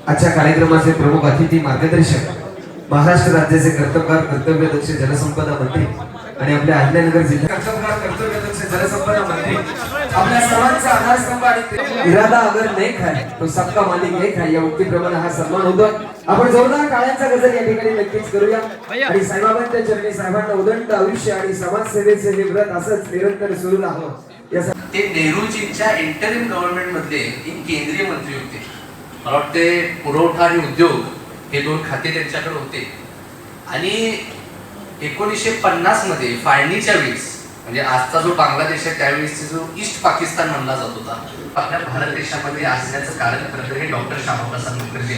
आजच्या कार्यक्रमाचे प्रमुख अतिथी मार्गदर्शक महाराष्ट्र राज्याचे कर्तव्यदक्ष जलसंपदा मंत्री आणि आपल्या अहिल्यानगर जिल्हा कर्तव्यदक्ष जलसंपदा मंत्री आपल्या सर्वांचा आधारस्तंभ आणि इरादा अगर नेक है तो सबका मालिक एक है या उक्तीप्रमाणे हा सन्मान होतो। आपण जोरदार टाळ्यांचा गजर या ठिकाणी नक्कीच करूया आणि साईबाबांच्या चरणी साहेबांना उदंड आयुष्य आणि समाजसेवेचे हे व्रत असंच निरंतर सुरू राहावं। ते नेहरूजींच्या इंटरिम गव्हर्नमेंट मधले एक केंद्रीय मंत्री होते। मला वाटते पुरवठा आणि उद्योग हे दोन खाते त्यांच्याकडे होते आणि 1950 मध्ये फाळणीच्या वेळेस म्हणजे आजचा जो बांगलादेश आहे त्यावेळेस जो ईस्ट पाकिस्तान म्हणला जात होता आपल्या भारत देशामध्ये असण्याचं कारण खरं हे डॉक्टर श्यामाप्रसाद मुखर्जी।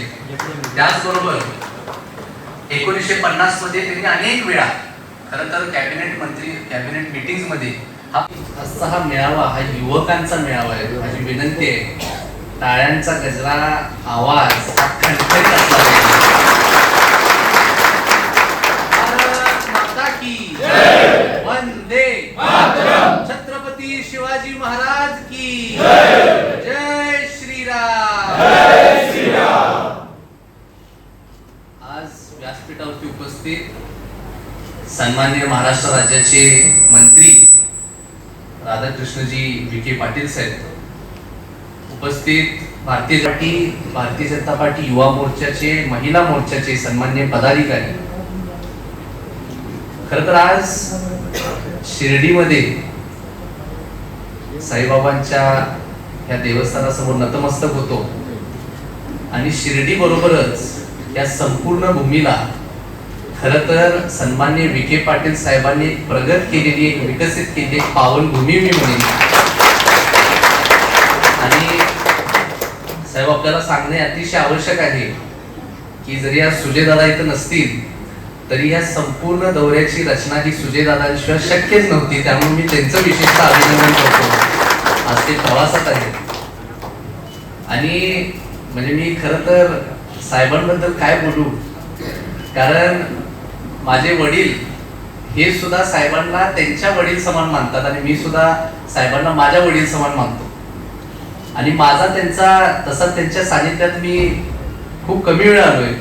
त्याचबरोबर 1950 मध्ये त्यांनी अनेक वेळा खरं तर कॅबिनेट मीटिंग्स मध्ये हा मेळावा हा युवकांचा मेळावा आहे। माझी विनंती आहे टाळ्यांचा गजरा आवाज हा खणखणीत असला पाहिजे। भारत माता की जय, वंदे मातरम, छत्रपती शिवाजी महाराज की जय, जय श्रीराम, जय श्रीराम। आज व्यासपीठावरती उपस्थित सन्माननीय महाराष्ट्र राज्याचे मंत्री राधाकृष्णजी विखे पाटील साहेब, उपस्थित भारतीय जनता पार्टी युवा मोर्चाचे महिला मोर्चाचे सन्माननीय पदाधिकारी, खरं तर आज शिर्डीमध्ये साईबाबांच्या या देवस्थानासमोर नतमस्तक होतो आणि शिर्डी बरोबरच या संपूर्ण भूमीला खरं तर सन्माननीय विखे पाटील साहेबांनी प्रगत केलेली एक विकसित केलेली एक पावनभूमी मी म्हणेन। आणि साहेब आपल्याला सांगणे अतिशय आवश्यक आहे की जरी या सुजयदादा इथं नसतील तरी या संपूर्ण दौऱ्याची रचना ही सुजयदादांशिवाय शक्यच नव्हती, त्यामुळे मी त्यांचं विशेषतः अभिनंदन करतो। आज ते प्रवासात आहेत आणि म्हणजे मी खरं तर साहेबांबद्दल काय बोलू, कारण माझे वडील हे सुद्धा साहेबांना त्यांच्या वडील समान मानतात आणि मी सुद्धा साहेबांना माझ्या वडील समान मानतो आणि माझा त्यांच्या सानिध्यात मी खूप कमी वेळा आलोय।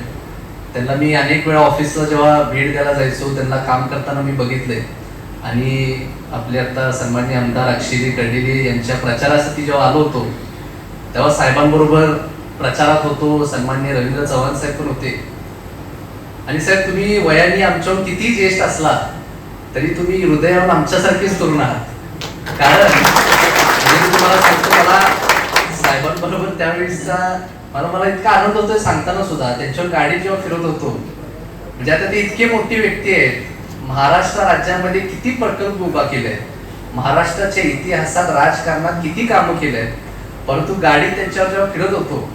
त्यांना मी अनेक वेळा ऑफिसला जेव्हा भेट द्यायला जायचो त्यांना काम करताना मी बघितलंय आणि आपले आता सन्माननीय आमदार अक्षयजी कडेले यांच्या प्रचारासाठी जेव्हा आलो होतो तेव्हा साहेबांबरोबर प्रचारात होतो। सन्माननीय रवींद्र चव्हाण साहेब पण होते आणि साहेब तुम्ही वयाने आमच्यावर किती ज्येष्ठ असला तरी तुम्ही हृदयावर आमच्यासारखेच तरुण आहात। कारण मी तुम्हाला सांगतो मला साहेबांबरोबर त्यावेळेसचा मला इतका आनंद होतोय सांगताना सुद्धा। त्यांच्यावर गाडी जेव्हा फिरत होतो म्हणजे आता ते इतके मोठी व्यक्ती आहेत, महाराष्ट्र राज्यामध्ये किती प्रकल्प उभा केले, महाराष्ट्राच्या इतिहासात राजकारणात किती कामं केले, परंतु गाडी त्यांच्यावर जेव्हा फिरत होतो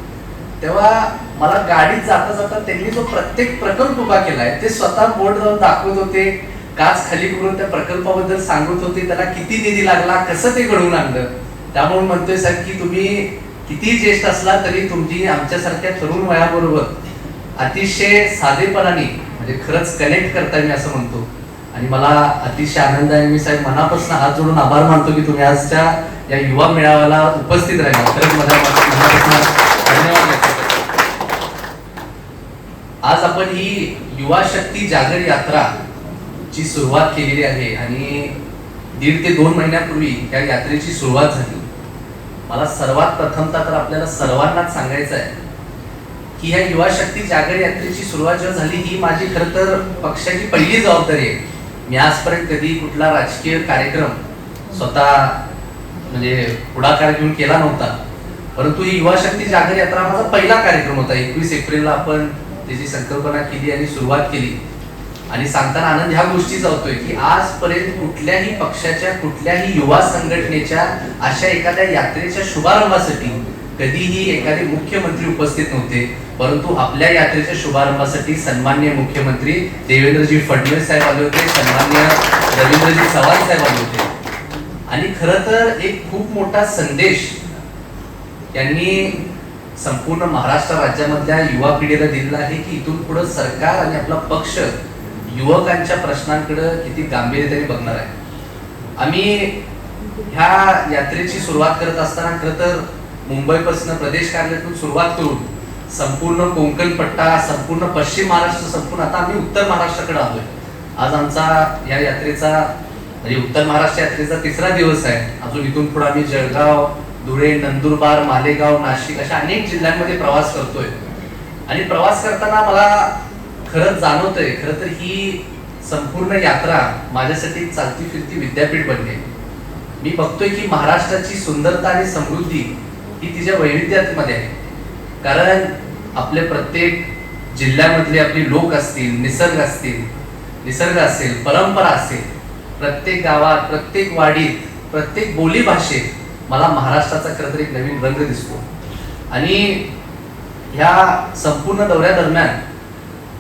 तेव्हा मला गाडीत जाता जाता त्यांनी जो प्रत्येक प्रकल्प उभा केलाय ते स्वतः बोर्ड जाऊन दाखवत होते, काच खाली करून त्या प्रकल्पाबद्दल सांगत होते, त्याला किती निधी लागला, कसं ते घडवून आणलं। त्यामुळे म्हणतोय साहेब की तुम्ही किती ज्येष्ठ असला तरी तुमची आमच्यासारख्या तरुण वयाबरोबर अतिशय साधेपणाने म्हणजे खरंच कनेक्ट करताय मी असं म्हणतो आणि मला अतिशय आनंद आहे। मी साहेब मनापासून हात जोडून आभार मानतो की तुम्ही आजच्या या युवा मेळाव्याला उपस्थित राहिला, खरंच माझ्या मनापासून धन्यवाद व्यक्त करतो। आज आपण ही युवा शक्ती जागर यात्रा ची सुरुवात केलेली आहे आणि 1.5 ते 2 महिन्यापूर्वी या यात्रेची सुरुवात झाली। मला सर्वात प्रथमतः तर आपल्याला सर्वांनाच सांगायचं आहे की ह्या युवा शक्ती जागर यात्रेची सुरुवात जेव्हा झाली ही माझी खरं तर पक्षाची पहिली जबाबदारी आहे। मी आजपर्यंत कधी कुठला राजकीय कार्यक्रम स्वतः म्हणजे पुढाकार घेऊन केला नव्हता, परंतु ही युवा शक्ती जागर यात्रा माझा पहिला कार्यक्रम होता। 21 एप्रिलला आपण त्याची संकल्पना केली आणि सुरुवात केली आणि सांगताना आनंद ह्या गोष्टीचा होतोय की आजपर्यंत कुठल्याही पक्षाच्या कुठल्याही युवा संघटनेच्या अशा एखाद्या यात्रेच्या शुभारंभासाठी कधीही एखादे मुख्यमंत्री उपस्थित नव्हते, परंतु आपल्या यात्रेच्या शुभारंभासाठी सन्माननीय मुख्यमंत्री देवेंद्रजी फडणवीस साहेब आले होते, सन्माननीय रवींद्रजी चव्हाण साहेब आले होते आणि खरं तर एक खूप मोठा संदेश यांनी संपूर्ण महाराष्ट्र राज्यामधल्या युवा पिढीला दिलेला आहे की इथून पुढे सरकार आणि आपला पक्ष युवकांच्या प्रश्नांकडे किती गांभीर्याने बघणार आहे। आम्ही ह्या यात्रेची सुरुवात करत असताना खरं तर मुंबईपासून प्रदेश कार्यालयातून सुरुवात करून संपूर्ण कोकण पट्टा, संपूर्ण पश्चिम महाराष्ट्र संपूर्ण आता आम्ही उत्तर महाराष्ट्राकडे आलोय. आज आमचा या यात्रेचा म्हणजे उत्तर महाराष्ट्र यात्रेचा 3रा दिवस आहे. अजून इथून पुढे आम्ही जळगाव, धुळे, नंदुरबार, मालेगाव, नाशिक अशा अनेक जिल्ह्यांमध्ये प्रवास करतोय. आणि प्रवास करताना मला खरंच जाणवतंय, खरं तर ही संपूर्ण यात्रा माझ्यासाठी चालती फिरती विद्यापीठ बनली. मी बघतोय की महाराष्ट्राची सुंदरता आणि समृद्धी ही तिच्या वैविध्यामध्ये आहे. कारण आपले प्रत्येक जिल्ह्यामधले आपले लोक असतील, निसर्ग असेल, परंपरा असेल, प्रत्येक गावात, प्रत्येक वाडीत, प्रत्येक बोली भाषेत मला महाराष्ट्राचा खरं तर एक नवीन रंग दिसतो. आणि ह्या संपूर्ण दौऱ्यादरम्यान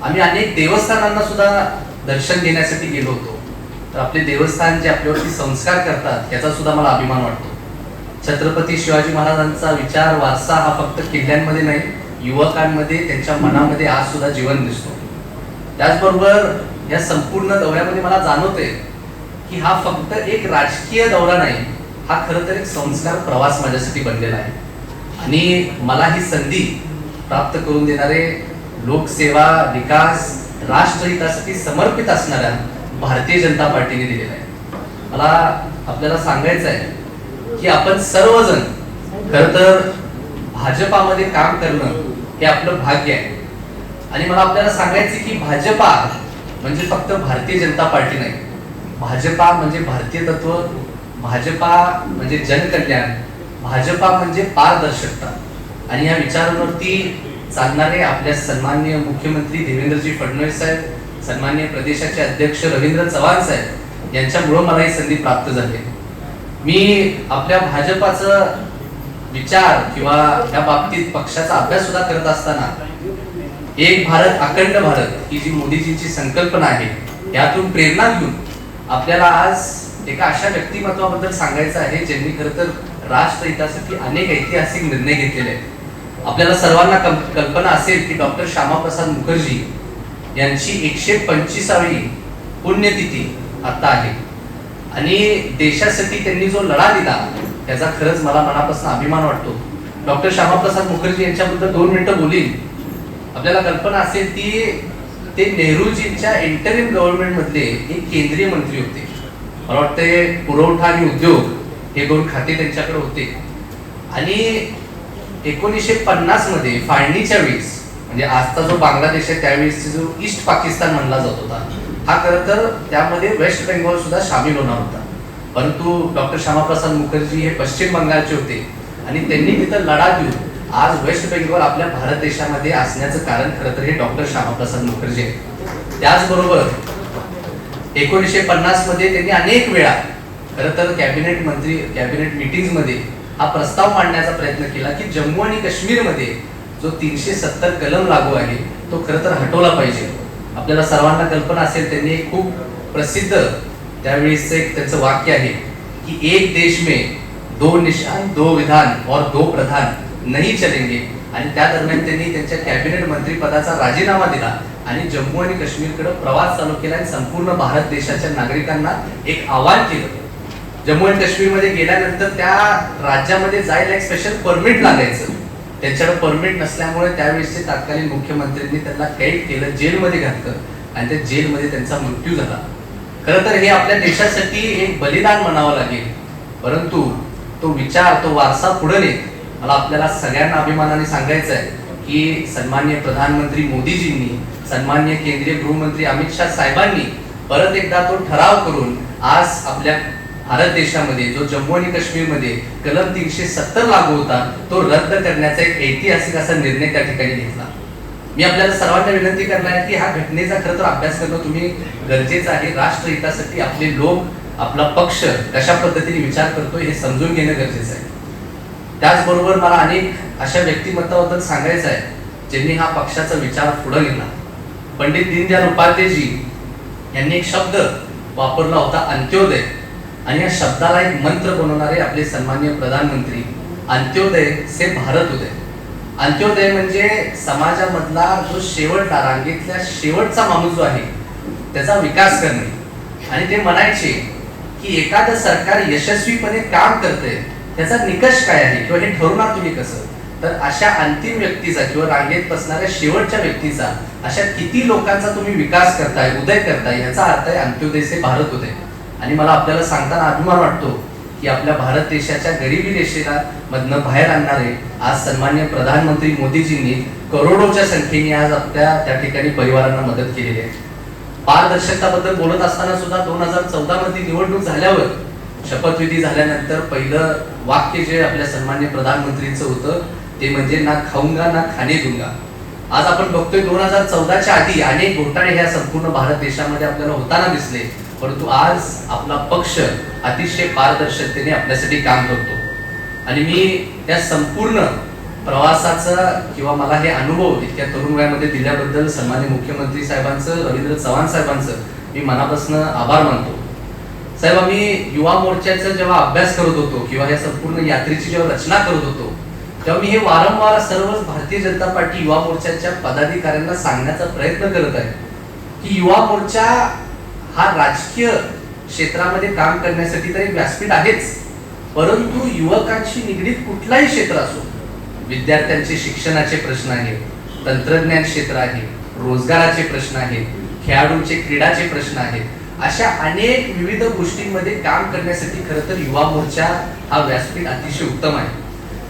आम्ही अनेक देवस्थानांना सुद्धा दर्शन घेण्यासाठी गेलो होतो. तर आपले देवस्थान जे आपल्यावरती संस्कार करतात याचा सुद्धा मला अभिमान वाटतो. छत्रपती शिवाजी महाराजांचा विचार वारसा हा फक्त किल्ल्यांमध्ये नाही, युवकांमध्ये, त्यांच्या मनामध्ये आज सुद्धा जीवन दिसतो. त्याचबरोबर या संपूर्ण दौऱ्यामध्ये मला जाणवते की हा फक्त एक राजकीय दौरा नाही, हा खरं तर एक संस्कार प्रवास माझ्यासाठी बनलेला आहे. आणि मला ही संधी प्राप्त करून देणारे लोकसेवा, विकास, राष्ट्रहितासाठी समर्पित असणाऱ्या भारतीय जनता पार्टीने दिलेला आहे. मला आपल्याला सांगायचं आहे की आपण सर्वजण खरं तर भाजपामध्ये काम करणं हे आपलं भाग्य आहे. आणि मला आपल्याला सांगायचं की भाजपा म्हणजे फक्त भारतीय जनता पार्टी नाही, भाजपा म्हणजे भारतीय तत्व, भाजपा म्हणजे जनकल्याण, भाजपा म्हणजे पारदर्शकता. आणि या विचारांवरती चालणारे आपल्या सन्माननीय मुख्यमंत्री देवेंद्रजी फडणवीस साहेब, सन्माननीय प्रदेशाचे अध्यक्ष रवींद्र चव्हाण साहेब यांच्यामुळे मला ही संधी प्राप्त झाली. मी आपल्या भाजपाचं विचार किंवा या बाबतीत पक्षाचा अभ्यास सुद्धा करत असताना एक भारत अखंड भारत ही जी मोदीजींची संकल्पना आहे यातून प्रेरणा घेऊन आपल्याला आज एका अशा व्यक्तिमत्वाबद्दल सांगायचं आहे ज्यांनी खरं तर राष्ट्रहितासाठी अनेक ऐतिहासिक निर्णय घेतलेले आहेत. आपल्याला सर्वांना कल्पना असेल की डॉक्टर श्यामाप्रसाद मुखर्जी यांची 125वी पुण्यतिथी आता आहे. आणि देशासाठी त्यांनी जो लढा दिला त्याचा खरंच मला मनापासून अभिमान वाटतो. डॉक्टर श्यामाप्रसाद मुखर्जी यांच्याबद्दल 2 मिनिटं बोलीन. आपल्याला कल्पना असेल की ते नेहरूजींच्या इंटरिम गव्हर्नमेंट मधले एक केंद्रीय मंत्री होते. मला वाटते पुरवठा आणि उद्योग हे 2 खाते त्यांच्याकडे होते. आणि 1950 मध्ये फाळणीच्या वेळेस म्हणजे आजचा जो बांगलादेश आहे त्यावेळेस जो ईस्ट पाकिस्तान म्हणला जात होता हा खरं तर त्यामध्ये वेस्ट बेंगॉल सुद्धा सामील होणार होता. परंतु डॉक्टर श्यामाप्रसाद मुखर्जी हे पश्चिम बंगालचे होते आणि त्यांनी तिथं लढा देऊन आज वेस्ट बेंगॉल आपल्या भारत देशामध्ये असण्याचं कारण खरं तर हे डॉक्टर श्यामाप्रसाद मुखर्जी आहे. त्याचबरोबर 1950 मध्ये त्यांनी अनेक वेळा खरं तर कॅबिनेट मीटिंग्स मध्ये हा प्रस्ताव मांडण्याचा प्रयत्न केला की जम्मू आणि काश्मीर मध्ये जो 370 कलम लागू आहे तो खरं तर हटवला पाहिजे. आपल्याला सर्वांना कल्पना असेल त्यांनी खूप प्रसिद्ध त्यावेळेस एक त्यांचं वाक्य आहे की एक देश में 2 निशान 2 विधान और 2 प्रधान नहीं चलेंगे. आणि त्या दरम्यान त्यांनी त्यांच्या कॅबिनेट मंत्री पदाचा राजीनामा दिला आणि जम्मू आणि काश्मीरकडे प्रवास चालू केला आणि संपूर्ण भारत देशाच्या नागरिकांना एक आवाहन केलं. जम्मू आणि काश्मीरमध्ये गेल्यानंतर त्या राज्यामध्ये जायला एक स्पेशल परमिट लागायचं. त्यांच्याकडे परमिट नसल्यामुळे त्यावेळेसचे तत्कालीन मुख्यमंत्र्यांनी त्यांना कैद केलं, जेलमध्ये घातलं आणि त्या जेलमध्ये त्यांचा मृत्यू झाला. खरं तर हे आपल्या देशासाठी एक बलिदान म्हणावं लागेल. परंतु तो विचार, तो वारसा पुढे नेत मला आपल्याला सगळ्यांना अभिमानाने सांगायचं आहे की सन्माननीय प्रधानमंत्री मोदीजींनी, सन्माननीय केंद्रीय गृहमंत्री अमित शाह साहेबांनी परत एकदा तो ठराव करून आज आपल्या भारत देशामध्ये जो जम्मू आणि काश्मीरमध्ये कलम 370 लागू होता तो रद्द करण्याचा एक ऐतिहासिक असा निर्णय त्या ठिकाणी घेतला. मी आपल्याला सर्वांना विनंती करणार आहे की हा घटनेचा खरं तर अभ्यास करणं तुम्ही गरजेचं आहे. राष्ट्रहितासाठी आपले लोक, आपला पक्ष कशा पद्धतीने विचार करतोय हे समजून घेणं गरजेचं आहे. त्याचबरोबर मला अनेक अशा व्यक्तिमत्वाबद्दल सांगायचं आहे ज्यांनी हा पक्षाचा विचार पुढे नेला. पंडित दीनदयाल उपाध्यायजी यांनी एक शब्द वापरला होता, अंत्योदय. आणि या शब्दाला एक मंत्र बनवणारे आपले सन्माननीय प्रधानमंत्री, अंत्योदय से भारत उदय. अंत्योदय म्हणजे समाजामधला जो शेवटला, रांगेतल्या शेवटचा माणूस जो आहे त्याचा विकास करणे. आणि ते म्हणायचे की एखादं सरकार यशस्वीपणे काम करते त्याचा निकष काय आहे किंवा हे ठरवणार तुम्ही कसं, तर अशा अंतिम व्यक्तीचा किंवा रांगेत बसणाऱ्या शेवटच्या व्यक्तीचा अशा किती लोकांचा तुम्ही विकास करताय, उदय करताय, याचा अर्थ आहे अंत्योदय से भारत उदय. आणि मला आपल्याला सांगताना अभिमान वाटतो की आपल्या भारत देशाच्या गरिबी रेषेला मधनं बाहेर आणणारे आज सन्माननीय प्रधानमंत्री मोदीजींनी करोडोच्या संख्येने आज आपल्या त्या ठिकाणी परिवारांना मदत केलेली आहे. पारदर्शकताबद्दल बोलत असताना सुद्धा 2014 मध्ये निवडणूक झाल्यावर शपथविधी झाल्यानंतर पहिलं वाक्य जे आपल्या सन्माननीय प्रधानमंत्रींचं होतं ते म्हणजे ना खाऊंगा ना खाणे दूंगा. आज आपण बघतोय 2014च्या आधी अनेक घोटाळे ह्या संपूर्ण भारत देशामध्ये आपल्याला होताना दिसले, परंतु आज आपला पक्ष अतिशय पारदर्शकतेने आपल्यासाठी काम करतो. आणि मी त्या संपूर्ण प्रवासाचा किंवा मला हे अनुभव इतक्या तरुण वयामध्ये दिल्याबद्दल सन्माननीय मुख्यमंत्री साहेबांचं, रवींद्र चव्हाण साहेबांचं मी मनापासून आभार मानतो. साहेब, आम्ही युवा मोर्चाचा जेव्हा अभ्यास करत होतो किंवा या संपूर्ण यात्रेची जेव्हा रचना करत होतो तेव्हा मी हे वारंवार सर्व भारतीय जनता पार्टी युवा मोर्चाच्या पदाधिकाऱ्यांना सांगण्याचा प्रयत्न करत आहे की युवा मोर्चा हा राजकीय क्षेत्रामध्ये काम करण्यासाठी तर एक व्यासपीठ आहेच, परंतु युवकांशी निगडीत कुठलाही क्षेत्र असो, विद्यार्थ्यांचे शिक्षणाचे प्रश्न आहेत, तंत्रज्ञान क्षेत्र आहे, रोजगाराचे प्रश्न आहेत, खेळाडूंचे क्रीडाचे प्रश्न आहेत, अशा अनेक विविध गोष्टींमध्ये काम करण्यासाठी खरं तर युवा मोर्चा हा व्यासपीठ अतिशय उत्तम आहे.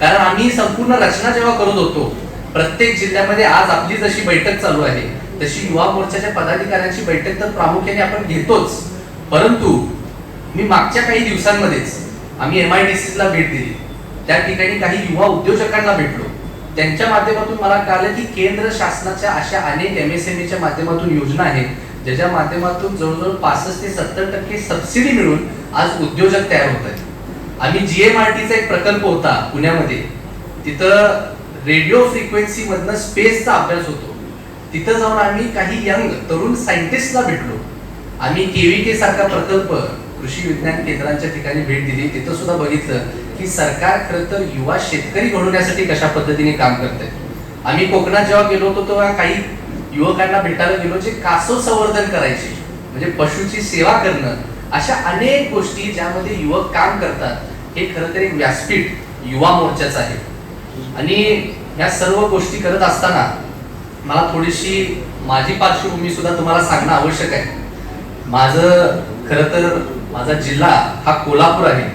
कारण आम्ही संपूर्ण रचना जेव्हा करत होतो प्रत्येक जिल्ह्यामध्ये, आज आपली जशी बैठक चालू आहे तशी युवा मोर्चाच्या पदाधिकाऱ्यांची बैठक तर प्रामुख्याने आपण घेतोच, परंतु मी मागच्या काही दिवसांमध्येच आम्ही MIDC ला भेट दिली. त्या ठिकाणी काही युवा उद्योजकांना भेटलो. त्यांच्या माध्यमातून मला कळलं की केंद्र शासनाच्या अशा अनेक MSMEच्या माध्यमातून योजना आहेत ज्याच्या माध्यमातून जवळजवळ 65 ते 70% सबसिडी मिळून आज उद्योजक तयार होत आहेत. आम्ही GMRTचा एक प्रकल्प होता पुण्यामध्ये, तिथं रेडिओ फ्रिक्वेन्सी मधनं स्पेसचा अभ्यास होतो. तिथं जाऊन आम्ही काही यंग तरुण सायंटिस्टला भेटलो. आम्ही KVK सारखा प्रकल्प कृषी विज्ञान केंद्रांच्या ठिकाणी भेट दिली. तिथं सुद्धा बघितलं की सरकार खरं तर युवा शेतकरी घडवण्यासाठी कशा पद्धतीने काम करतंय. आम्ही कोकणात जेव्हा गेलो होतो तेव्हा काही युवकांना भेटायला गेलो जे कासव संवर्धन करायचे, म्हणजे पशुची सेवा करणं, अशा अनेक गोष्टी ज्यामध्ये युवक काम करतात. हे खरं तर एक व्यासपीठ युवा मोर्चाचं आहे. आणि ह्या सर्व गोष्टी करत असताना मला थोडीशी माझी पार्श्वभूमी सुद्धा तुम्हाला सांगणं आवश्यक आहे. माझं खरं तर माझा जिल्हा हा कोल्हापूर आहे.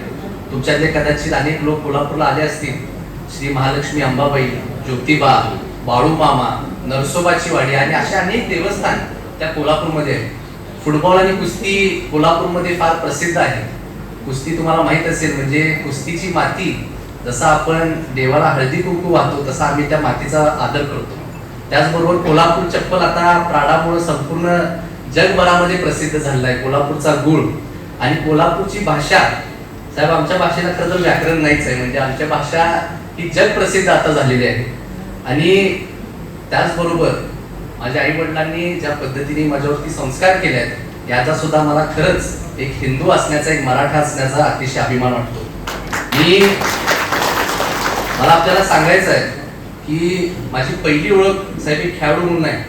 तुमच्यातले कदाचित अनेक लोक कोल्हापूरला आले असतील. श्री महालक्ष्मी अंबाबाई, ज्योतिबा, बाळूमामा, नरसोबाची वाडी आणि अशा अनेक देवस्थान त्या कोल्हापूरमध्ये आहेत. फुटबॉल आणि कुस्ती कोल्हापूरमध्ये फार प्रसिद्ध आहे. कुस्ती तुम्हाला माहित असेल, म्हणजे कुस्तीची माती जसा आपण देवाला हळदी कुंकू वाहतो तसा आम्ही त्या मातीचा आदर करतो. त्याचबरोबर कोल्हापूर चप्पल आता प्राडामुळे संपूर्ण जगभरामध्ये प्रसिद्ध झालेला आहे. कोल्हापूरचा गुळ आणि कोल्हापूरची भाषा, साहेब आमच्या भाषेला खरं तर व्याकरण नाहीच आहे, म्हणजे आमच्या भाषा ही जग प्रसिद्ध आता झालेली आहे. आणि त्याचबरोबर माझ्या आई वडिलांनी ज्या पद्धतीने माझ्यावरती संस्कार केले आहेत याचा सुद्धा मला खरंच एक हिंदू असण्याचा, एक मराठा असण्याचा अतिशय अभिमान वाटतो. मला आपल्याला सांगायचं आहे की माझी पहिली ओळख साहेब एक खेळाडू म्हणून आहे.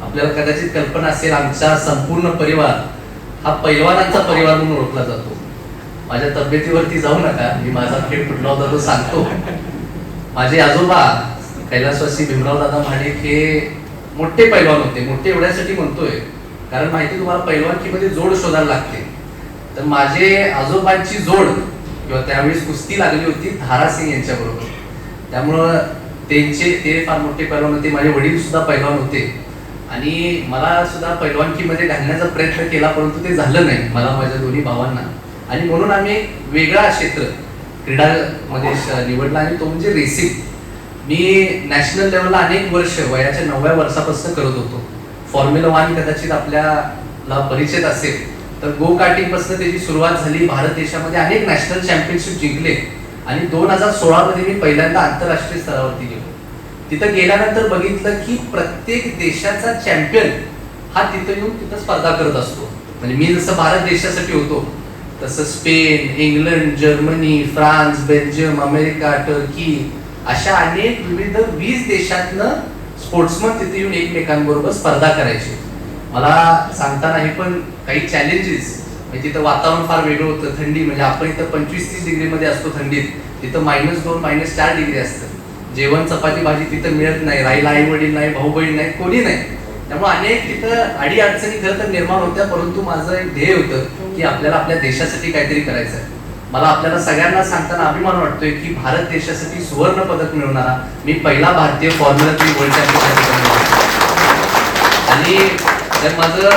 आपल्याला कदाचित कल्पना असेल, आमचा संपूर्ण परिवार हा पैलवानांचा परिवार म्हणून ओळखला जातो. माझ्या तब्येतीवरती जाऊ नका, मी माझा खेळ कुठला होता तो सांगतो. माझे आजोबा कैलासवासी भीमराव दादा महाडिक हे मोठे पैलवान होते. मोठे एवढ्यासाठी म्हणतोय कारण माहिती तुम्हाला पैलवानकीमध्ये जोड शोधायला लागते. तर माझे आजोबांची जोड किंवा त्यावेळेस कुस्ती लागली होती धारासिंग यांच्या बरोबर, त्यामुळं ते फार मोठे पैलवान होते. माझे वडील सुद्धा पैलवान होते आणि मला सुद्धा पैलवानकीमध्ये घालण्याचा प्रयत्न केला, परंतु ते झालं नाही मला, माझ्या दोन्ही भावांना. आणि म्हणून आम्ही एक वेगळा क्षेत्र क्रीडामध्ये निवडला आणि तो म्हणजे रेसिंग. मी नॅशनल लेवलला अनेक वर्ष वयाच्या 9व्या वर्षापासून करत होतो. फॉर्म्युला 1 कदाचित आपल्याला परिचित असेल तर गो कार्टिंग पासून त्याची सुरुवात झाली. भारत देशामध्ये अनेक नॅशनल चॅम्पियनशिप जिंकले आणि 2016 मध्ये मी पहिल्यांदा आंतरराष्ट्रीय स्तरावरती गेलो. तिथं गेल्यानंतर बघितलं की प्रत्येक देशाचा चॅम्पियन हा तिथं येऊन तिथं स्पर्धा करत असतो. म्हणजे मी जसं भारत देशासाठी होतो तसं Spain, England, Germany, France, Belgium, America, Turkey अशा अनेक विविध 20 देशातनं स्पोर्ट्समन तिथे येऊन एकमेकांबरोबर स्पर्धा करायची. मला सांगताना हे पण काही चॅलेंजेस, म्हणजे तिथं वातावरण फार वेगळं होतं. थंडी, म्हणजे आपण इथं 25-30 डिग्री मध्ये असतो थंडीत, तिथं -2, -4 डिग्री असतं. जेवण चपाती भाजी तिथं मिळत नाही, राहिला आई वडील नाही, भाऊ बहीण नाही, कोणी नाही. त्यामुळे अनेक तिथं अडी अडचणी खरं तर निर्माण होत्या. परंतु माझं एक ध्येय होतं की आपल्याला आपल्या देशासाठी काहीतरी करायचं आहे. मला आपल्याला सगळ्यांना सांगताना अभिमान वाटतोय की भारत देशासाठी सुवर्ण पदक मिळवणारा मी पहिला भारतीय फॉर्म्युला 3 वर्ल्ड चॅम्पियन. आणि तर माझं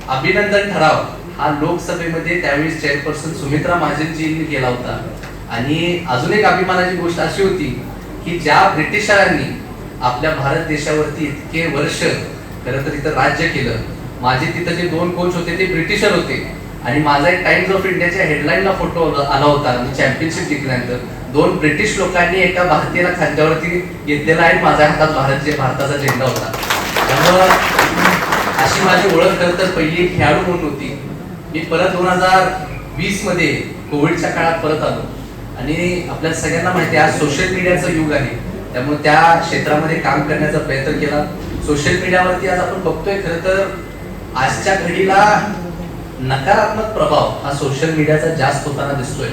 अभिनंदन ठराव हा लोकसभेमध्ये त्यावेळी चेअरपर्सन सुमित्रा महाजनजींनी केला होता. आणि अजून एक अभिमानाची गोष्ट अशी होती की ज्या ब्रिटिशरांनी आपल्या भारत देशावरती इतके वर्ष खरं तर इथं राज्य केलं, माझे तिथं जे 2 कोच होते ते ब्रिटिशर होते. आणि माझा एक टाइम्स ऑफ इंडियाच्या हेडलाईनला फोटो आला होता. मी चॅम्पियनशिप जिंकल्यानंतर 2 ब्रिटिश लोकांनी एका भारतीयाला खांद्यावरती घेतलेला आहे, माझ्या हातात भारताचा झेंडा होता. त्यामुळं अशी माझी ओळख खरं तर पहिली खेळाडू म्हणून होती. मी परत 2020 मध्ये कोविडच्या काळात परत आलो. आणि आपल्या सगळ्यांना माहिती आहे आज सोशल मीडियाचं युग आहे. त्यामुळे त्या क्षेत्रामध्ये काम करण्याचा प्रयत्न केला. सोशल मीडियावरती आज आपण बघतोय खरं तर आजच्या घडीला नकारात्मक प्रभाव हा सोशल मीडियाचा जास्त होताना दिसतोय.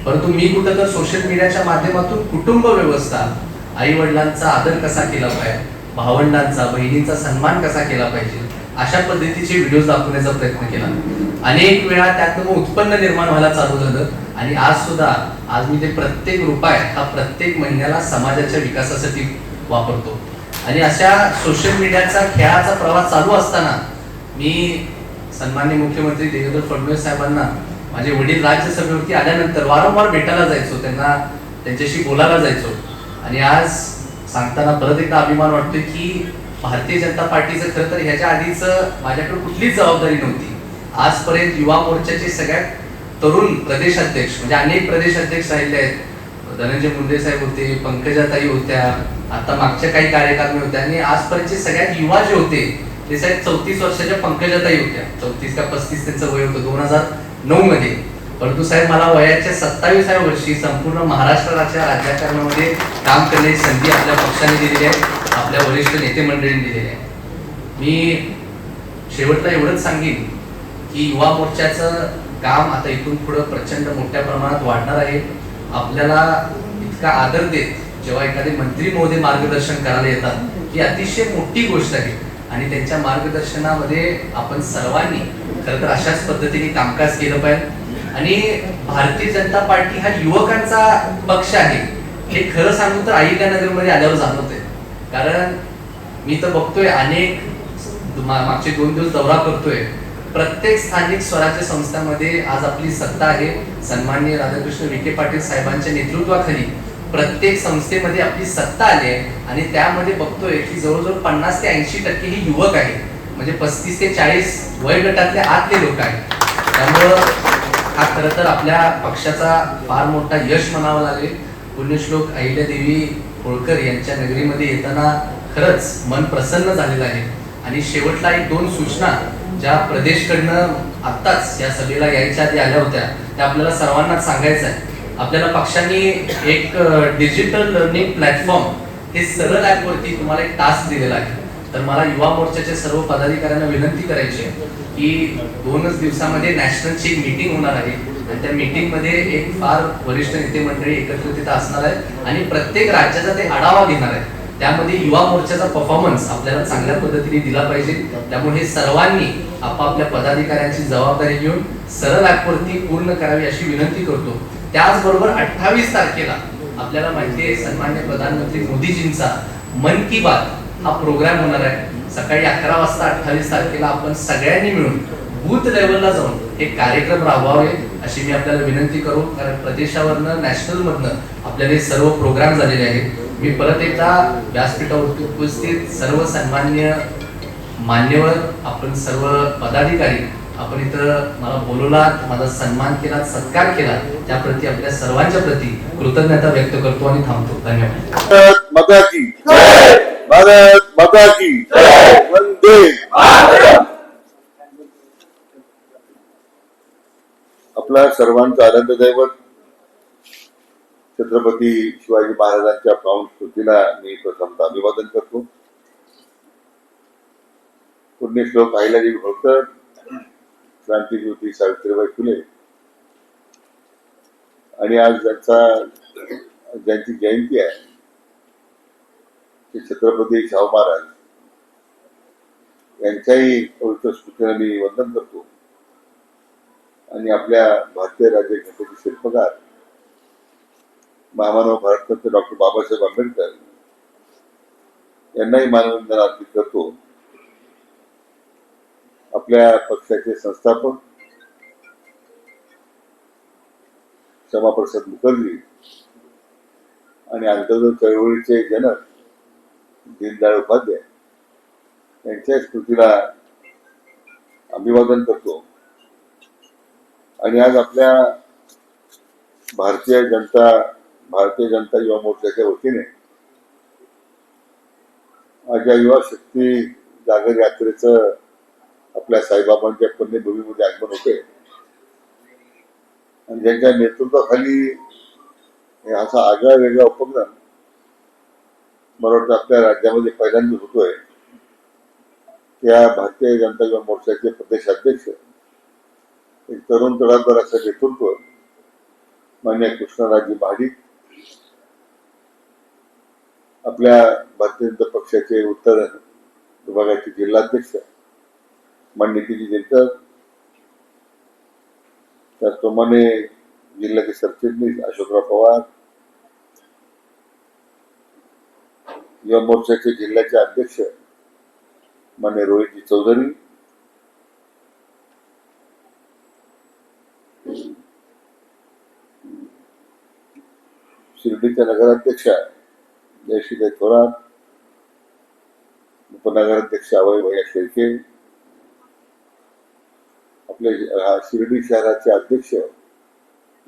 परंतु मी कुठं तर सोशल मीडियाच्या माध्यमातून कुटुंब व्यवस्था, आई वडिलांचा आदर कसा केला पाहिजे, भावंडांचा बहिणींचा सन्मान कसा केला पाहिजे, अशा पद्धतीचे व्हिडिओ दाखवण्याचा प्रयत्न केला. अनेक वेळा त्यातून उत्पन्न निर्माण व्हायला चालू झालं. आणि आज मी ते प्रत्येक रुपया हा प्रत्येक महिन्याला समाजाच्या विकासासाठी वापरतो. आणि अशा सोशल मीडियाचा खेळाचा प्रवास चालू असताना मी सन्माननीय मुख्यमंत्री देवेंद्र फडणवीस साहेबांना माझे वडील राज्यसभेवरती आल्यानंतर वारंवार भेटायला जायचो, त्यांच्याशी बोलायला जायचो. आणि आज सांगताना परत एकदा अभिमान वाटतोय की भारतीय जनता पार्टीचं खरं तर ह्याच्या आधीच माझ्याकडे कुठलीच जबाबदारी नव्हती. आजपर्यंत युवा मोर्चाचे सगळ्यात तरुण प्रदेशाध्यक्ष म्हणजे अनेक प्रदेशाध्यक्ष राहिले आहेत. धनंजय मुंडे साहेब होते, पंकजाताई होत्या, आता मागच्या काही कार्यकारिणी होत्या. आणि आजपर्यंतचे सगळ्यात युवा जे होते ते साहेब 34 वर्षाच्या पंकजाताई होत्या. 34 का 35 त्यांचं वय होतं 2009 मध्ये. परंतु साहेब मला वयाच्या 27व्या वर्षी संपूर्ण महाराष्ट्राच्या राज्यकारणामध्ये काम करण्याची संधी आपल्या पक्षाने दिलेली आहे, आपल्या वरिष्ठ नेते मंडळींनी दिलेली आहे. मी शेवटला एवढंच सांगेन की युवा मोर्चाचं काम आता इथून पुढे प्रचंड मोठ्या प्रमाणात वाढणार आहे. आपल्याला इतका आदर देत जेव्हा एखादे मंत्री महोदय मार्गदर्शन करायला येतात ही अतिशय मोठी गोष्ट आहे. आणि त्यांच्या मार्गदर्शनामध्ये आपण सर्वांनी खरं तर अशाच पद्धतीने कामकाज केलं पाहिजे. आणि भारतीय जनता पार्टी हा युवकांचा पक्ष आहे हे खरं सांगू तर अहिल्यानगरमध्ये आल्यावर जाणवतंय. कारण मी तर बघतोय अनेक मागचे 2 दिवस दौरा करतोय. प्रत्येक स्थानिक स्वराज्य संस्थांमध्ये आज आपली सत्ता आहे. सन्माननीय राधाकृष्ण विखे पाटील साहेबांच्या नेतृत्वाखाली प्रत्येक संस्थेमध्ये आपली सत्ता आली आहे. आणि त्यामध्ये बघतोय की जवळजवळ 50 ते 80% ही युवक आहे. म्हणजे 35 ते 40 वय गटातले आतले लोक आहेत. त्यामुळं हा खरं तर आपल्या पक्षाचा फार मोठा यश म्हणावा लागेल. पुण्यश्लोक अहिल्यादेवी होळकर यांच्या नगरीमध्ये येताना खरंच मन प्रसन्न झालेलं आहे. आणि शेवटला एक 2 सूचना ज्या प्रदेशकडनं आत्ताच या सभेला यायच्या आधी आल्या होत्या त्या आपल्याला सर्वांना सांगायचं आहे. आपल्याला पक्षांनी एक डिजिटल लर्निंग प्लॅटफॉर्म हे सरळ ॲपवरती तुम्हाला एक टास्क दिलेला आहे. तर मला युवा मोर्चाच्या सर्व पदाधिकाऱ्यांना विनंती करायची आहे की 2च दिवसामध्ये नॅशनलची एक मीटिंग होणार आहे. आणि त्या मीटिंगमध्ये एक फार वरिष्ठ नेते मंडळी एकत्रित तिथं असणार आहे आणि प्रत्येक राज्याचा ते आढावा घेणार आहे. त्यामध्ये युवा मोर्चाचा परफॉर्मन्स आपल्याला चांगल्या पद्धतीने दिला पाहिजे. त्यामुळे हे सर्वांनी आपापल्या पदाधिकाऱ्यांची जबाबदारी घेऊन सरळ ॲपवरती पूर्ण करावी अशी विनंती करतो. त्याचबरोबर 28 तारखेला आपल्याला माहिती आहे सन्माननीय प्रधानमंत्री मोदीजींचा मन की बात हा प्रोग्राम होणार आहे. सकाळी 11 वाजता 28 तारखेला आपण सगळ्यांनी मिळून बूथ लेवलला जाऊन हे कार्यक्रम राबवावे अशी मी आपल्याला विनंती करू. कारण प्रदेशावरनं नॅशनल मधनं आपल्याला सर्व प्रोग्राम झालेले आहेत. मी परत एकदा व्यासपीठावरती उपस्थित सर्व सन्माननीय मान्यवर आपण सर्व पदाधिकारी आपण इथं मला बोलवलात, माझा सन्मान केला, सत्कार केला त्याप्रती आपल्या सर्वांच्या प्रती कृतज्ञता व्यक्त करतो आणि थांबतो. धन्यवाद. भारत माता की जय. भारत माता की जय. वंदे मातरम. आपला सर्वांचा आनंद दैवत छत्रपती शिवाजी महाराजांच्या पावन स्मृतीला मी प्रथमतः अभिवादन करतो. पुण्यश्लोक अहिल्यादेवी होळकर, क्रांतिज्योती सावित्रीबाई फुले आणि आज ज्यांची जयंती आहे ते छत्रपती शाहू महाराज यांच्याही पवित्र स्मृतीला मी वंदन करतो आणि आपल्या भारतीय राज्यघटनेचे शिल्पकार महामानव भारतरत्न डॉक्टर बाबासाहेब आंबेडकर यांनाही मानवंदन अर्पित करतो. आपल्या पक्षाचे संस्थापक श्यामाप्रसाद मुखर्जी आणि आंदोलन चळवळीचे जनक दीनदयाळ उपाध्याय यांच्या स्मृतीला अभिवादन करतो. आणि आज आपल्या भारतीय जनता युवा मोर्चाच्या वतीने आज या युवा शक्ती जागर यात्रेचं आपल्या साईबाबांच्या पुण्यभूमीमध्ये आगमन होते आणि ज्यांच्या नेतृत्वाखाली असा आगळा वेगळा उपक्रम मला वाटतं आपल्या राज्यामध्ये पहिल्यांदाच होतोय. त्या भारतीय जनता युवा मोर्चाचे प्रदेशाध्यक्ष एक तरुण तडाखर असं नेतृत्व मान्य कृष्णराजी महाडिक, आपल्या भारतीय जनता पक्षाचे उत्तर विभागाचे जिल्हाध्यक्ष मान्य पी.जी. जेलकर, त्याचप्रमाणे जिल्ह्याचे सरचिटणीस अशोकराव पवार, युवा मोर्चाचे जिल्ह्याचे अध्यक्ष मान्य रोहितजी चौधरी, शिर्डीच्या नगराध्यक्षा जयश्रीताई थोरात, उपनगराध्यक्ष अभय भैया शेळके, आपले शिर्डी शहराचे अध्यक्ष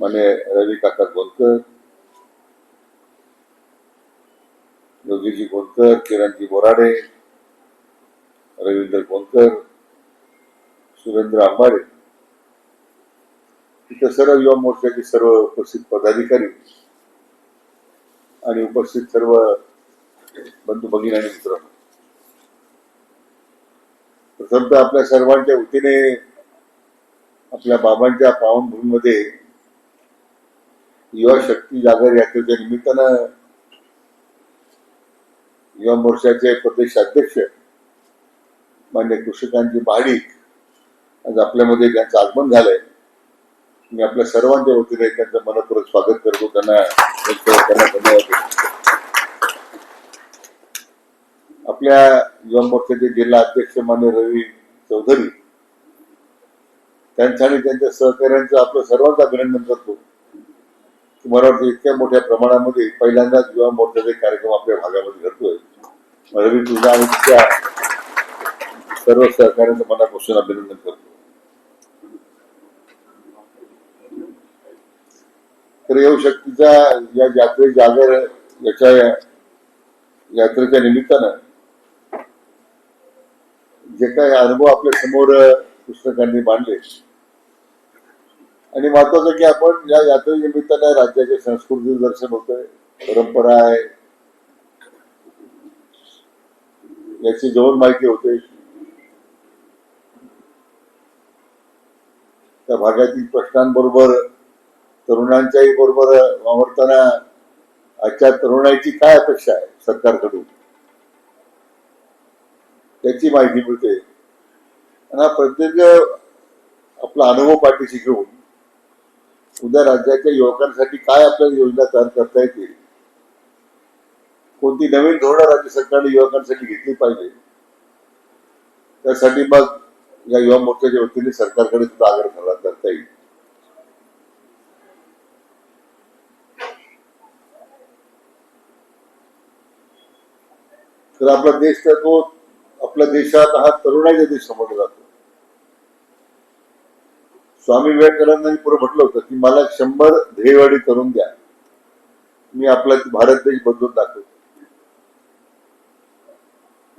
मान्य रवी काका गोंदकर, योगीजी गोंदकर, किरणजी बोराडे, रवींद्र गोंदकर, सुरेंद्र आंबाडे, इतर सर्व युवा मोर्चाचे सर्व उपस्थित पदाधिकारी आणि उपस्थित सर्व बंधू भगिनी आणि मित्र, प्रथमतः आपल्या सर्वांच्या वतीने आपल्या बाबांच्या पावनभूमीमध्ये युवा शक्ती जागर यात्रेच्या निमित्तानं युवा मोर्चाचे प्रदेशाध्यक्ष मान्य कृष्णकांतजी महाडिक आज आपल्यामध्ये ज्यांचं आगमन झालंय, मी आपल्या सर्वांच्या वतीने त्यांचं मनपूर्वक स्वागत करतो. त्यांना धन्यवाद देतो. आपल्या युवा मोर्चाचे जिल्हा अध्यक्ष मान्य रवी चौधरी त्यांचं आणि त्यांच्या सहकार्यांचं आपलं सर्वांचं अभिनंदन करतो. मला वाटतं इतक्या मोठ्या प्रमाणामध्ये पहिल्यांदाच युवा मोर्चाचे कार्यक्रम आपल्या भागामध्ये घडतोय. रवी, तुझा आणि तुझ्या सर्व सहकार्यांचं मनापासून अभिनंदन करतो. तर येऊ शक्तीचा या यात्रे जागर याच्या यात्रेच्या निमित्तानं जे काही अनुभव आपल्या समोर पुस्तकांनी मांडले आणि महत्वाचं की आपण या यात्रे निमित्तानं राज्याच्या संस्कृती दर्शन होतंय, परंपरा आहे याची जवळ माहिती होते. त्या भागातील प्रश्नांबरोबर तरुणांच्याही बरोबर वावरताना आजच्या तरुणाईची काय अपेक्षा आहे सरकारकडून त्याची माहिती मिळते. आणि हा प्रत्येक आपला अनुभव पाठीशी घेऊन उद्या राज्याच्या युवकांसाठी काय आपल्याला योजना तयार करता येतील, कोणती नवीन धोरणं राज्य सरकारने युवकांसाठी घेतली पाहिजे, त्यासाठी मग या युवा मोर्चाच्या वतीने सरकारकडे सुद्धा आग्रह करता येईल. तर आपला देश तर तो आपल्या देशात हा तरुणाईचा देश समजला जातो. स्वामी विवेकानंदांनी पुढे म्हटलं होतं की मला 100 ध्येयवाडी तरुण द्या, मी आपला भारत देश बदलून दाखवतो.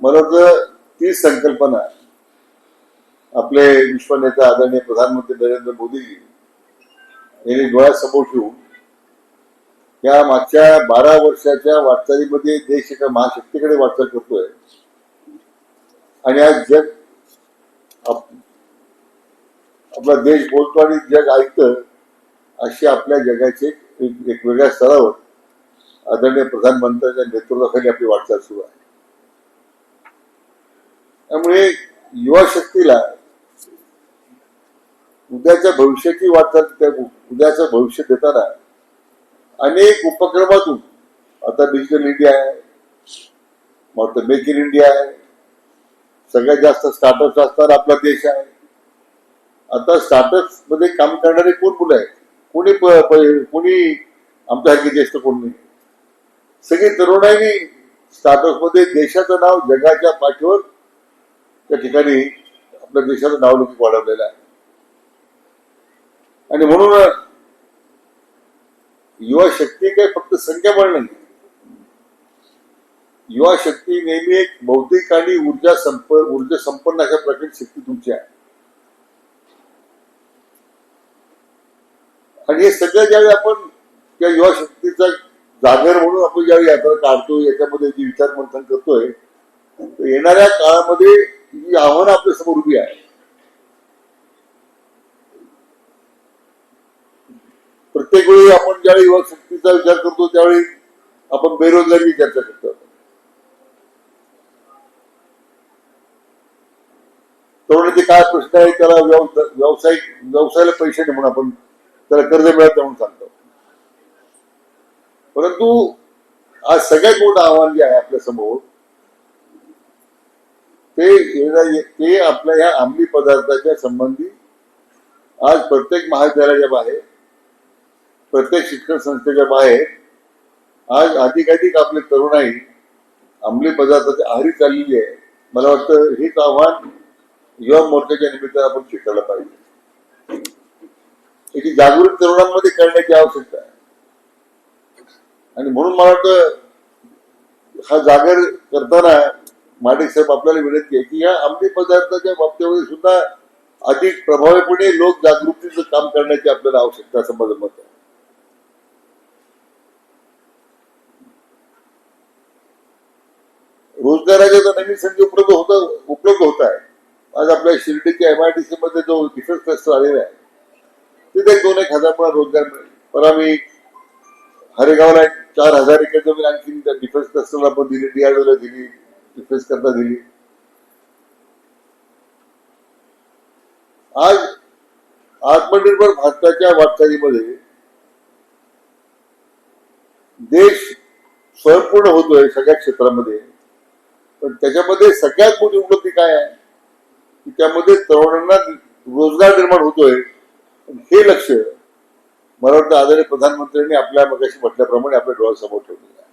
मला वाटतं ती संकल्पना आपले विश्वनेता आदरणीय प्रधानमंत्री नरेंद्र मोदी यांनी डोळ्यासमोर ठेवून या मागच्या 12 वर्षाच्या वाटचालीमध्ये देश एका महाशक्तीकडे वाटचाल करतोय आणि आज जग आपला देश बोलतो आणि जग ऐकतं अशी आपल्या जगाचे एक वेगळ्या स्तरावर आदरणीय प्रधानमंत्र्यांच्या नेतृत्वाखाली आपली वाटचाल सुरू आहे. त्यामुळे युवा शक्तीला उद्याच्या भविष्याची वाटचाल, उद्याचं भविष्य देताना अनेक उपक्रमातून, आता डिजिटल इंडिया आहे, मग मेक इन इंडिया आहे, सगळ्यात जास्त स्टार्टअप असताना आपला देश आहे. आता स्टार्टअप मध्ये काम करणारे कोण मुलं आहेत? कोणी आमच्यासारखे ज्येष्ठ कोण नाही. सगळी तरुणाईनी स्टार्टअप मध्ये देशाचं नाव जगाच्या पाठीवर त्या ठिकाणी आपल्या देशाचं नावलौकिक वाढवलेलं आहे. आणि म्हणून युवा शक्ती काही फक्त संख्याबळ नाही, युवा शक्ती नेहमी एक बौद्धिक आणि ऊर्जा संपन्न अशा प्रकारची शक्ती तुमची आहे. आणि हे सगळं ज्यावेळी आपण त्या युवा शक्तीचा जागर म्हणून आपण ज्यावेळी यात्रा काढतोय, याच्यामध्ये जी विचार मंथन करतोय, येणाऱ्या काळामध्ये जी आव्हानं आपल्या समोर उभी आहे, प्रत्येक वेळी आपण ज्यावेळी युवा शक्तीचा विचार करतो त्यावेळी आपण बेरोजगारी चर्चा करतो. तरुणाचे काय प्रश्न आहे, त्याला व्यवसायाला पैसे नाही म्हणून आपण त्याला कर्ज मिळत म्हणून सांगतो. परंतु आज सगळ्यात मोठं आव्हान जे आहे आपल्या समोर ते आपल्या या अंमली पदार्थाच्या संबंधी आज प्रत्येक महाविद्यालयाच्या बाहेर, प्रत्येक शिक्षण संस्थेच्या बाहेर आज अधिकाधिक आपले तरुणाई अंमली पदार्थाच्या आहारी चाललेली आहे. मला वाटतं हेच आव्हान युवा मोर्चाच्या निमित्तानं आपण स्वीकारलं पाहिजे. याची जागृती तरुणांमध्ये करण्याची आवश्यकता आहे. आणि म्हणून मला वाटतं हा जागर करताना माडिक साहेब आपल्याला विनंती आहे की या अंमली पदार्थाच्या बाबतीमध्ये सुद्धा अधिक प्रभावीपणे लोक जागृतीचं काम करण्याची आपल्याला आवश्यकता असं माझं मत आहे. रोजगाराच्या जो नवीन संधी उपलब्ध होत आहे. आज आपल्या शिर्डीच्या MIDC मध्ये जो डिफेन्स क्लस्टर आलेला आहे तिथे 2,000-1,000 रोजगार मिळेल. पण आम्ही हरेगावला 4,000 एकर जमीन आणखी डिफेन्स क्लस्टरला पण दिली, DRDOला दिली, डिफेन्स करता दिली. आज आत्मनिर्भर भारताच्या वाटचालीमध्ये देश स्वयंपूर्ण होतोय सगळ्या क्षेत्रामध्ये. पण त्याच्यामध्ये सगळ्यात मोठी उपलब्धी काय आहे की त्यामध्ये तरुणांना रोजगार निर्माण होतोय. हे लक्ष मला वाटतं आदरणीय प्रधानमंत्र्यांनी आपल्या मगाशी म्हटल्याप्रमाणे आपल्या डोळ्यासमोर ठेवलेलं आहे.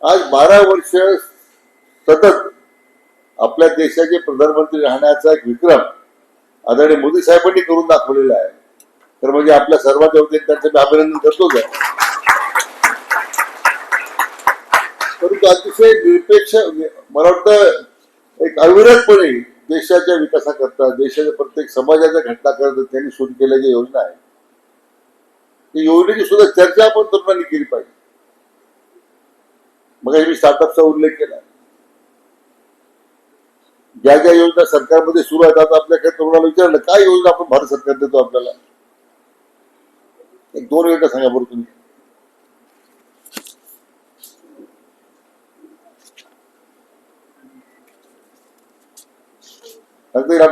आज 12 वर्ष सतत आपल्या देशाचे प्रधानमंत्री राहण्याचा एक विक्रम आदरणीय मोदी साहेबांनी करून दाखवलेला आहे. तर म्हणजे आपल्या सर्वांच्या वतीने त्यांचं मी अभिनंदन करतोच आहे. परंतु अतिशय निरपेक्ष मला वाटतं एक अविरतपणे देशाच्या विकासाकरता, देशाच्या प्रत्येक समाजाच्या घटनाकरता त्यांनी सुरू केलेल्या योजना आहे, त्या योजनेची सुद्धा चर्चा आपण तरुणांनी केली पाहिजे. मग मी स्टार्टअपचा उल्लेख केला. ज्या ज्या योजना सरकारमध्ये सुरू आहेत, आता आपल्याकडे तरुणाला विचारलं काय योजना आपण भारत सरकार देतो आपल्याला, 1-2 योजना सांगा बरं तुम्ही. आपल्याला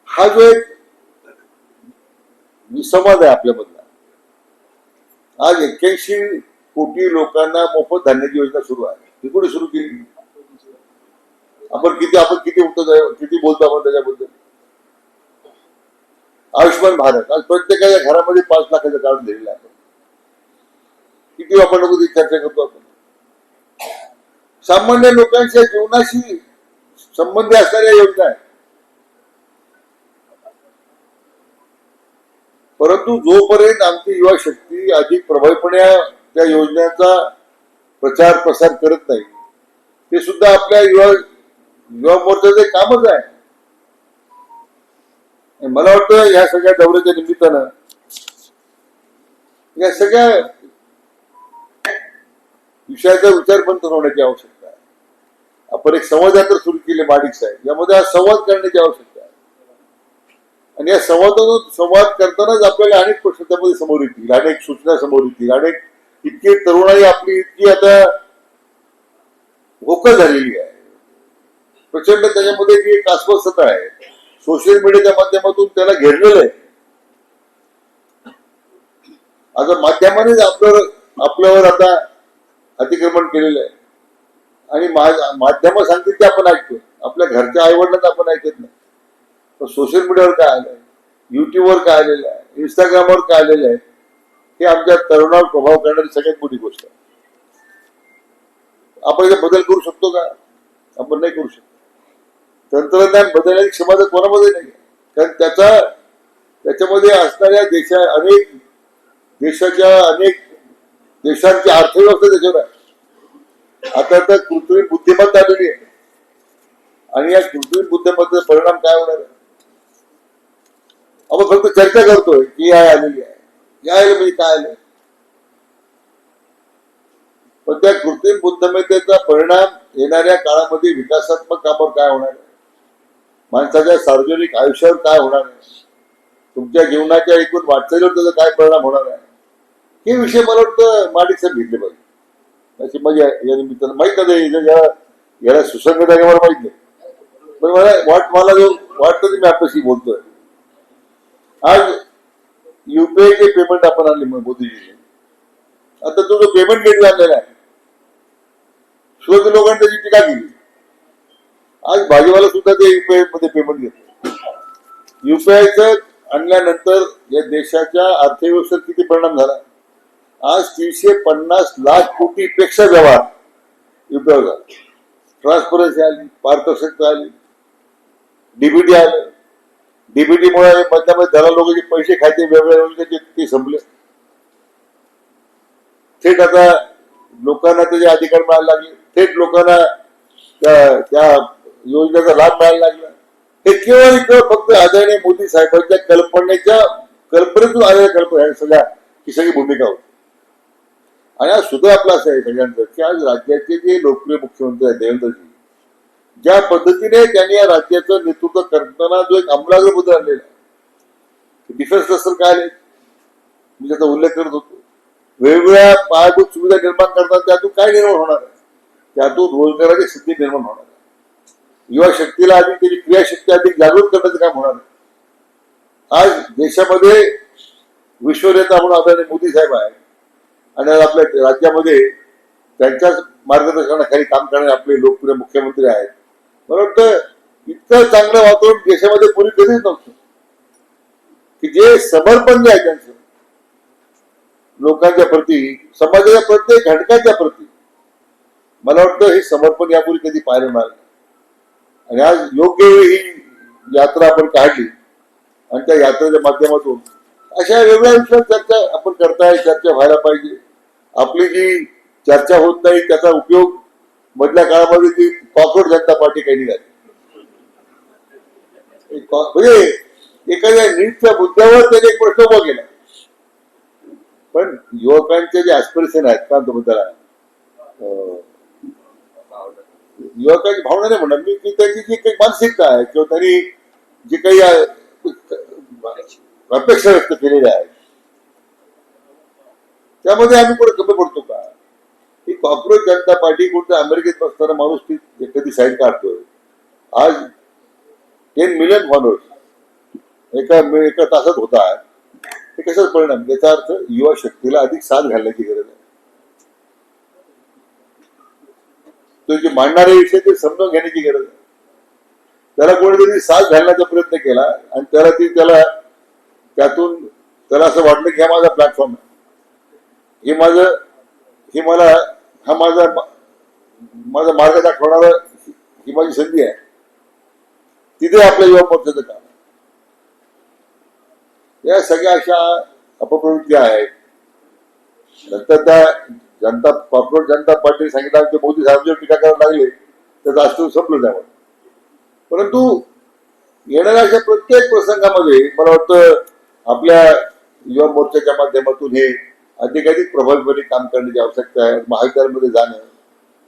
हा जो एक विसंवाद आहे आपल्यामधला, आज 81 कोटी लोकांना मोफत धान्याची योजना सुरू आहे. ती कोणी सुरू केली? आपण किती बोलतो आपण त्याच्याबद्दल. आयुष्यमान भारत आज प्रत्येकाच्या घरामध्ये 5 लाखाचं कार्ड दिलेलं आहे. किती आपण नको चर्चा करतो आपण. सामान्य लोकांच्या जीवनाशी संबंधी असणाऱ्या योजना आहे. परंतु जोपर्यंत आमची युवा शक्ती अधिक प्रभावीपणे त्या योजनेचा प्रचार प्रसार करत नाही, ते सुद्धा आपल्या युवा मोर्चाचे कामच आहे. मला वाटतं या सगळ्या दौऱ्याच्या निमित्तानं या सगळ्या विषयाचा विचार पण होण्याची आवश्यकता आहे. आपण एक संवाद यात्रा सुरू केली माडिक साहेब, यामध्ये आज संवाद करण्याची आवश्यकता आहे. आणि या संवाद करतानाच आपल्याला अनेक प्रश्न त्यामध्ये समोर येतील, अनेक सूचना समोर येतील, अनेक इतकी तरुणाई आपली इतकी आता भोकं झालेली आहे, प्रचंड त्याच्यामध्ये जी एक अस्वस्थता आहे, सोशल मीडियाच्या माध्यमातून त्याला घेरलेलं आहे. आता माध्यमानेच आपल्यावर आता अतिक्रमण केलेलं आहे आणि माध्यम सांगतील ते आपण ऐकतो, आपल्या घरच्या आईवडिलांना आपण ऐकत नाही. पण सोशल मीडियावर काय आलंय, युट्यूबवर काय आलेलं आहे, इंस्टाग्रामवर काय आलेलं आहे, हे आमच्या तरुणावर प्रभाव करणारी सगळ्यात मोठी गोष्ट आहे. आपण याचा बदल करू शकतो का? आपण नाही करू शकतो. तंत्रज्ञान बदलण्याची क्षमता कोणामध्ये नाही, कारण त्याच्यामध्ये असणाऱ्या अनेक देशांची अर्थव्यवस्था त्याच्यावर आहे. आता तर कृत्रिम बुद्धिमत्ता आलेली आहे आणि या कृत्रिम बुद्धिमत्तेचा परिणाम काय होणार आहे? आपण फक्त चर्चा करतोय की या आलेली आहे, या आले म्हणजे काय आलं, पण त्या कृत्रिम बुद्धिमत्तेचा परिणाम येणाऱ्या काळामध्ये विकासात्मक कामावर काय होणार आहे, माणसाच्या सार्वजनिक आयुष्यावर काय होणार आहे, तुमच्या जीवनाच्या एकूण वाटचालीवर त्याचा काय परिणाम होणार आहे, हे विषय मला वाटतं माडिक साहेब घेतले पाहिजे. अशी मजा या निमित्तानं माहीत नाही, याला सुसंगत आहे मला माहित नाही, पण मला जो वाटतं ते मी आपल्याशी बोलतोय. आज युपीआयचे पेमेंट आपण आणले मोदीजीने, आता तो जो पेमेंट गेट आणलेला आहे, शोध लोकांनी त्याची टीका केली. आज भाजीवाला सुद्धा ते युपीआय मध्ये पेमेंट घेतो. युपीआयचं आणल्यानंतर या देशाच्या अर्थव्यवस्थेत किती परिणाम झाला? आज 350 लाख कोटी पेक्षा व्यवहार युपीआय झाला. ट्रान्सपरन्सी आली, पारदर्शकता आली, डीबीटी आलं. डीबीटी मुळे मधल्यामध्ये दलाल लोक जे पैसे खायचे वेगवेगळे ते संपले. थेट आता लोकांना त्याचे अधिकार मिळायला लागले, थेट लोकांना त्या योजनेचा लाभ मिळायला लागला. हे केवळ फक्त आदरणीय मोदी साहेबांच्या कल्पनेतून आलेल्या कल्पना सगळ्या ही सगळी भूमिका होती. आणि आज सुद्धा आपलं असं आहे सगळ्यांचं की आज राज्याचे जे लोकप्रिय मुख्यमंत्री आहेत देवेंद्रजी, ज्या पद्धतीने त्यांनी या राज्याचं नेतृत्व करताना जो एक आमूलाग्र बदल आणलेला आहे, डिफेन्स क्लस्टर काय आले मी त्याचा उल्लेख करत होतो, वेगवेगळ्या पायाभूत सुविधा निर्माण करतात, त्यातून काय निर्माण होणार आहे? त्यातून रोजगाराची संधी निर्माण होणार आहे. युवा शक्तीला अधिक त्याची क्रियाशक्ती अधिक जागृत करण्याचं काम होणार आहे. आज देशामध्ये विश्वनेता म्हणून आदरणीय मोदी साहेब आहे आणि आपल्या राज्यामध्ये त्यांच्याच मार्गदर्शनाखाली काम करणारे आपले लोकप्रिय मुख्यमंत्री आहेत. मला वाटतं इतकं चांगलं वातावरण देशामध्ये पूर्वी कधीच नव्हतं की जे समर्पण जे आहे त्यांचं लोकांच्या प्रती, समाजाच्या प्रत्येक घटकाच्या प्रती, मला वाटतं हे समर्पण यापूर्वी कधी पाहायला मिळालं. आणि आज योग्य वेळी ही यात्रा आपण काढली आणि त्या यात्रेच्या माध्यमातून अशा वेगवेगळ्या विषयावर चर्चा आपण करताय, चर्चा व्हायला पाहिजे. आपली जी चर्चा होत नाही त्याचा उपयोग मधल्या काळामध्ये ती कॉकरोच जनता पार्टी काही निघाली, म्हणजे एखाद्या नीटच्या मुद्द्यावर त्याने एक प्रश्न उभा केला. पण युवकांचे जे ऍस्पिरेशन आहेत का त्याबद्दल युवकांची भावना नाही म्हणणार मी, की त्यांची जी काही मानसिकता आहे किंवा त्यांनी जी काही अपेक्षा व्यक्त केलेल्या आहेत त्यामध्ये आम्ही कुठे कमी पडतो का? ही कॉकरोच जनता पार्टी कुठे अमेरिकेत बसणारा माणूस ती एखादी साईड काढतोय. आज 10 मिलियन फॉलोअर्स एका तासात होत आहेत. हे कशाच परिणाम? याचा अर्थ युवा शक्तीला अधिक साथ घालण्याची गरज आहे. तो जे मांडणारे विषय ते समजून घेण्याची गरज आहे. त्याला कोणीतरी साथ घालण्याचा प्रयत्न केला आणि त्याला त्याला असं वाटलं की हा माझा प्लॅटफॉर्म आहे, हा माझा मार्ग दाखवणारा ही माझी संधी आहे. तिथे आपल्या युवा मोर्चाचं काम आहे. या सगळ्या अशा अपप्रवृत्ती आहेत. नंतर त्या कॉकरोच जनता पार्टीने सांगितलं की मोदी साहेबांवर टीका करायला लागले त्याचं अस्तित्व संपलं त्यावर. परंतु येणाऱ्या अशा प्रत्येक प्रसंगामध्ये मला वाटतं आपल्या युवा मोर्चाच्या माध्यमातून हे अधिकाधिक प्रभावीपणे काम करण्याची आवश्यकता आहे. महाविद्यालयामध्ये जाणं,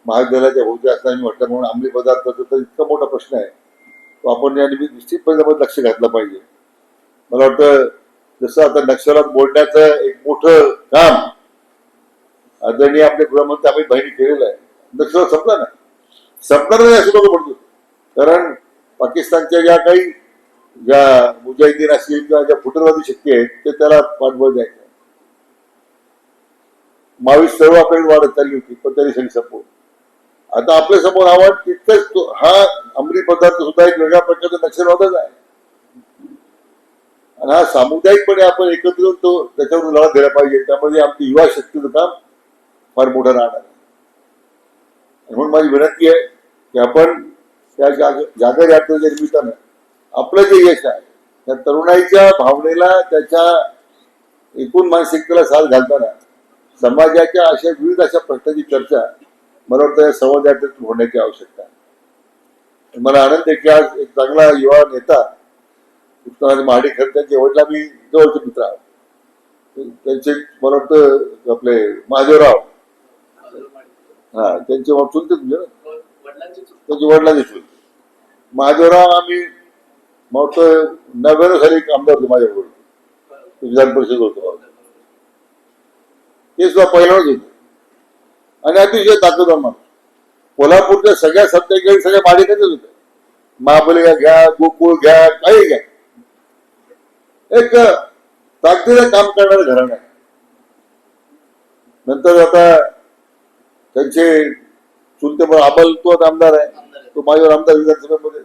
महाविद्यालयाच्या भोवती असताना म्हटलं म्हणून अंमली पदार्थाचा तर इतका मोठा प्रश्न आहे तो आपण या निश्चितपणे लक्ष घातलं पाहिजे. मला वाटतं जसं आता नक्षलात बोलण्याचं एक मोठं काम आदरणीय आपले गृहमंत्री अमित भाईंनी केलेलं आहे. नक्षलात संपला ना, संपणार नाही असं लोक म्हणतो. कारण पाकिस्तानच्या ज्या मुजाहिदीन असतील किंवा ज्या फुटरवादी शक्ती आहेत ते त्याला पाठबळ द्यायचं. 22 सर्व आपल्याकडे वाढत चालली होती, पण तरी सगळी संपवून आता आपल्या समोर आव्हान तितकंच हा अंमली पदार्थ सुद्धा एक वेगळ्या प्रकारचा नक्षलवादच आहे. आणि हा सामुदायिकपणे आपण एकत्र येऊन तो त्याच्यावर लढा दिला पाहिजे. त्यामध्ये आमची युवा शक्तीचं काम फार मोठं राहणार आहे. म्हणून माझी विनंती आहे की आपण त्या जागर यात्रेच्या निमित्तानं आपलं जे यश आहे त्या तरुणाईच्या भावनेला त्याच्या एकूण मानसिकतेला साथ घालताना समाजाच्या विविध अशा प्रश्नांची चर्चा मला वाटतं या संवाद यात्रेतून होण्याची आवश्यकता आहे. मला आनंद आहे की आज एक चांगला युवा नेता कृष्णराज महाडिक त्यांचे वडील मी जवळचे मित्र आहोत. त्यांचे मला वाटतं आपले महादेवराव त्यांचे चुलते तुमचे ना, त्यांचे वडिलांचे चुलते महादेवराव आम्ही मग 99 साली एक आमदार होतो माझ्याबरोबर, विधान परिषद होतो. ते सुद्धा पहिल्याच होते आणि अतिशय ताकदवान माणूस. कोल्हापूरच्या सगळ्या सत्तेकडे सगळ्या माडिकाचेच होते. महाबलिका घ्या, गोकुळ घ्या, काही घ्या, एक ताकदीचं काम करणारं घराणं आहे. नंतर आता त्यांचे चुलते अमल तो आमदार आहे, तो माझ्यावर आमदार विधानसभेमध्ये.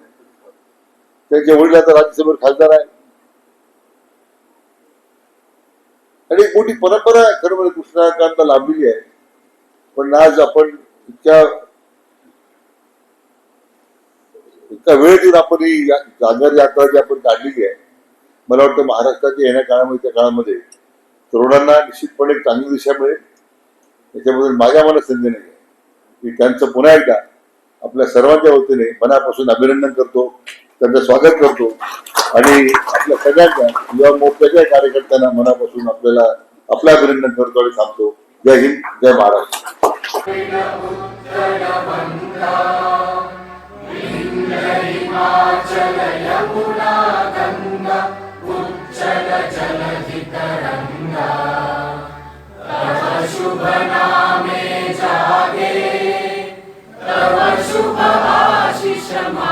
त्यांचे वडील आता राज्यसभेवर खासदार आहे. आणि एक मोठी परंपरा खरं म्हणजे कृष्णाकांतला लाभलेली आहे. पण आज आपण इतक्या वेळ देऊन आपण ही जागर यात्रा जी आपण काढलेली आहे, मला वाटतं महाराष्ट्राच्या येण्या काळामध्ये त्या काळामध्ये तरुणांना निश्चितपणे एक चांगली दिशा मिळेल. त्याच्याबद्दल माझ्या मनात संधी नाही आहे. मी त्यांचं पुन्हा एकदा आपल्या सर्वांच्या वतीने मनापासून अभिनंदन करतो, त्यांचं स्वागत करतो आणि आपल्या सगळ्यांच्या युवा मोर्चाच्या कार्यकर्त्यांना मनापासून आपलं अभिनंदन करतो आणि थांबतो. जय हिंद, जय महाराष्ट्र. शुभ नामे जागे तव शुभ आशीष मा